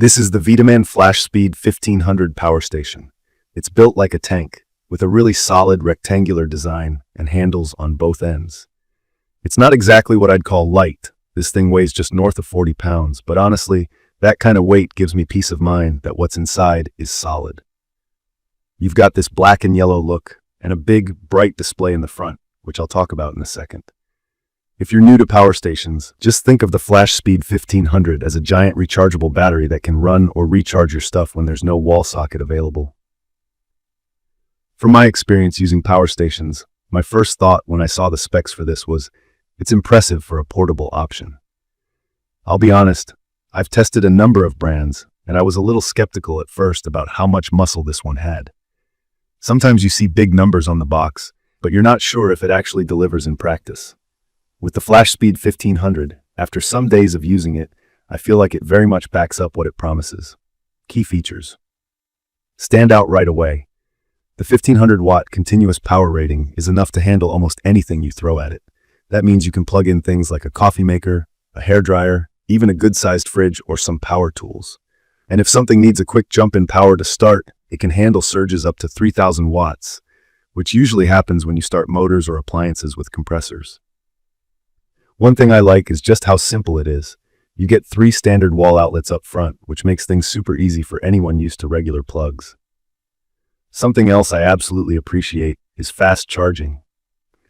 This is the VTOMAN FlashSpeed 1500 power station. It's built like a tank, with a really solid rectangular design and handles on both ends. It's not exactly what I'd call light. This thing weighs just north of 40 pounds, but honestly, that kind of weight gives me peace of mind that what's inside is solid. You've got this black and yellow look, and a big, bright display in the front, which I'll talk about in a second. If you're new to power stations, just think of the FlashSpeed 1500 as a giant rechargeable battery that can run or recharge your stuff when there's no wall socket available. From my experience using power stations, my first thought when I saw the specs for this was, it's impressive for a portable option. I'll be honest, I've tested a number of brands, and I was a little skeptical at first about how much muscle this one had. Sometimes you see big numbers on the box, but you're not sure if it actually delivers in practice. With the FlashSpeed 1500, after some days of using it, I feel like it very much backs up what it promises. Key features stand out right away. The 1500-watt continuous power rating is enough to handle almost anything you throw at it. That means you can plug in things like a coffee maker, a hairdryer, even a good-sized fridge or some power tools. And if something needs a quick jump in power to start, it can handle surges up to 3000 watts, which usually happens when you start motors or appliances with compressors. One thing I like is just how simple it is. You get 3 standard wall outlets up front, which makes things super easy for anyone used to regular plugs. Something else I absolutely appreciate is fast charging.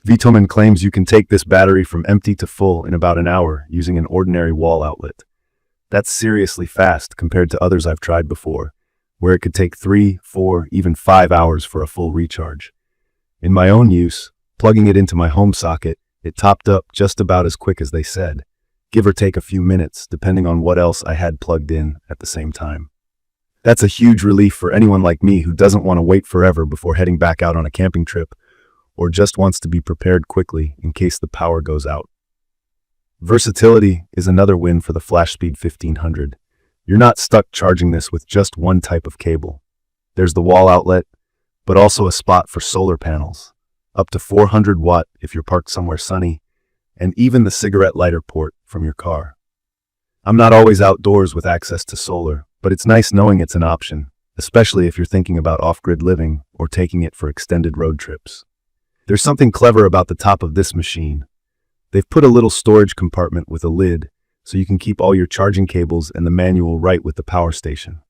VTOMAN claims you can take this battery from empty to full in about an hour using an ordinary wall outlet. That's seriously fast compared to others I've tried before, where it could take 3, 4, even 5 hours for a full recharge. In my own use, plugging it into my home socket, it topped up just about as quick as they said, give or take a few minutes, depending on what else I had plugged in at the same time. That's a huge relief for anyone like me who doesn't want to wait forever before heading back out on a camping trip, or just wants to be prepared quickly in case the power goes out. Versatility is another win for the FlashSpeed 1500. You're not stuck charging this with just one type of cable. There's the wall outlet, but also a spot for solar panels, up to 400 watt if you're parked somewhere sunny, and even the cigarette lighter port from your car. I'm not always outdoors with access to solar, but it's nice knowing it's an option, especially if you're thinking about off-grid living or taking it for extended road trips. There's something clever about the top of this machine. They've put a little storage compartment with a lid, so you can keep all your charging cables and the manual right with the power station.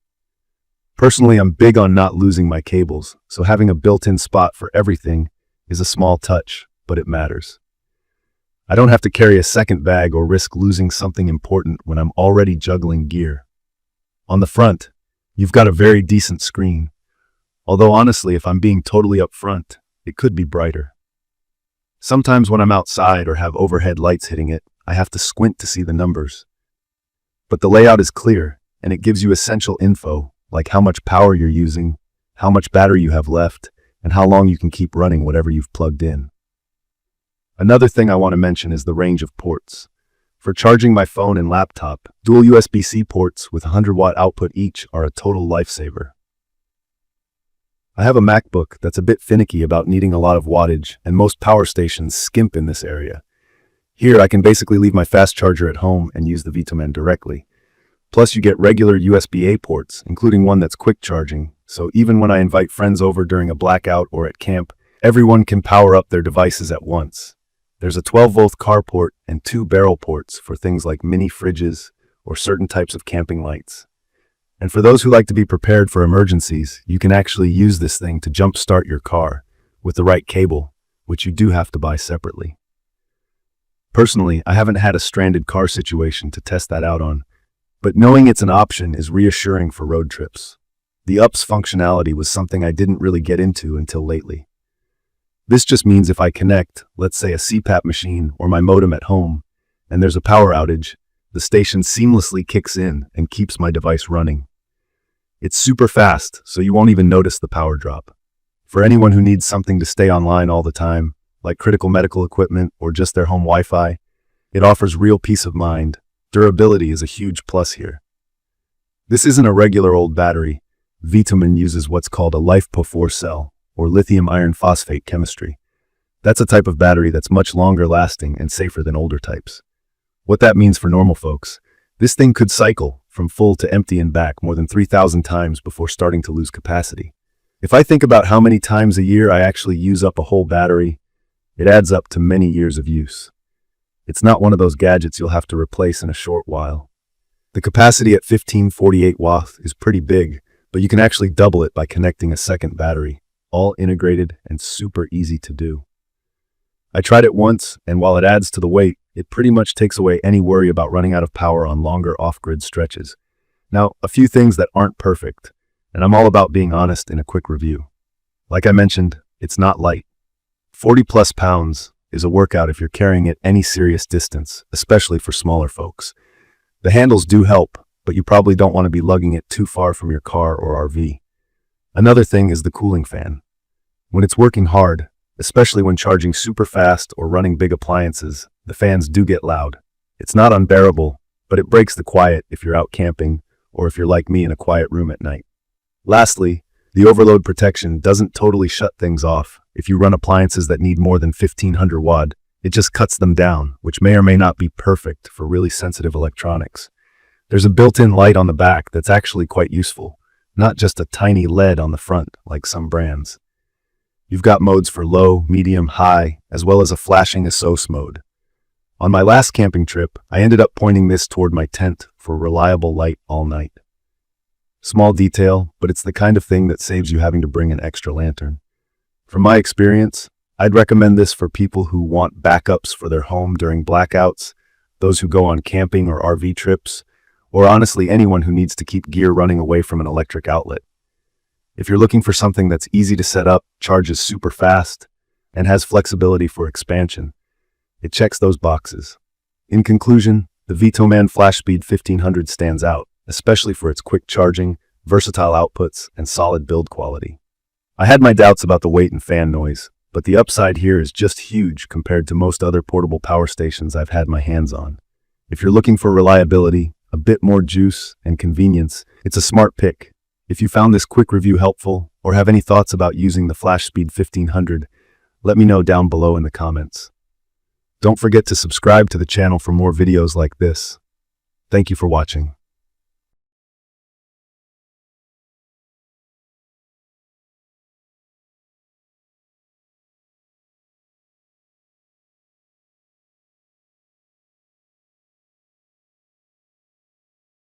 Personally, I'm big on not losing my cables, so having a built-in spot for everything is a small touch, but it matters. I don't have to carry a second bag or risk losing something important when I'm already juggling gear. On the front, you've got a very decent screen, although honestly, if I'm being totally upfront, it could be brighter. Sometimes when I'm outside or have overhead lights hitting it, I have to squint to see the numbers. But the layout is clear, and it gives you essential info, like how much power you're using, how much battery you have left, and how long you can keep running whatever you've plugged in. Another thing I want to mention is the range of ports. For charging my phone and laptop, dual USB-C ports with 100-watt output each are a total lifesaver. I have a MacBook that's a bit finicky about needing a lot of wattage, and most power stations skimp in this area. Here, I can basically leave my fast charger at home and use the VTOMAN directly. Plus, you get regular USB-A ports, including one that's quick charging, so even when I invite friends over during a blackout or at camp, everyone can power up their devices at once. There's a 12-volt car port and 2 barrel ports for things like mini fridges or certain types of camping lights. And for those who like to be prepared for emergencies, you can actually use this thing to jump-start your car with the right cable, which you do have to buy separately. Personally, I haven't had a stranded car situation to test that out on, but knowing it's an option is reassuring for road trips. The UPS functionality was something I didn't really get into until lately. This just means if I connect, let's say a CPAP machine or my modem at home, and there's a power outage, the station seamlessly kicks in and keeps my device running. It's super fast, so you won't even notice the power drop. For anyone who needs something to stay online all the time, like critical medical equipment or just their home Wi-Fi, it offers real peace of mind. Durability is a huge plus here. This isn't a regular old battery. VTOMAN uses what's called a LiFePO4 cell, or lithium iron phosphate chemistry. That's a type of battery that's much longer lasting and safer than older types. What that means for normal folks, this thing could cycle from full to empty and back more than 3,000 times before starting to lose capacity. If I think about how many times a year I actually use up a whole battery, it adds up to many years of use. It's not one of those gadgets you'll have to replace in a short while. The capacity at 1548 watts is pretty big, but you can actually double it by connecting a second battery, all integrated and super easy to do. I tried it once, and while it adds to the weight, it pretty much takes away any worry about running out of power on longer off-grid stretches. Now, a few things that aren't perfect, and I'm all about being honest in a quick review. Like I mentioned, it's not light. 40 plus pounds is a workout if you're carrying it any serious distance, especially for smaller folks. The handles do help, but you probably don't want to be lugging it too far from your car or RV. Another thing is the cooling fan. When it's working hard, especially when charging super fast or running big appliances, the fans do get loud. It's not unbearable, but it breaks the quiet if you're out camping or if you're like me in a quiet room at night. Lastly, the overload protection doesn't totally shut things off. If you run appliances that need more than 1500 watt, it just cuts them down, which may or may not be perfect for really sensitive electronics. There's a built-in light on the back that's actually quite useful, not just a tiny LED on the front like some brands. You've got modes for low, medium, high, as well as a flashing SOS mode. On my last camping trip, I ended up pointing this toward my tent for reliable light all night. Small detail, but it's the kind of thing that saves you having to bring an extra lantern. From my experience, I'd recommend this for people who want backups for their home during blackouts, those who go on camping or RV trips, or honestly anyone who needs to keep gear running away from an electric outlet. If you're looking for something that's easy to set up, charges super fast, and has flexibility for expansion, it checks those boxes. In conclusion, the VTOMAN FlashSpeed 1500 stands out, especially for its quick charging, versatile outputs, and solid build quality. I had my doubts about the weight and fan noise, but the upside here is just huge compared to most other portable power stations I've had my hands on. If you're looking for reliability, a bit more juice, and convenience, it's a smart pick. If you found this quick review helpful, or have any thoughts about using the FlashSpeed 1500, let me know down below in the comments. Don't forget to subscribe to the channel for more videos like this. Thank you for watching.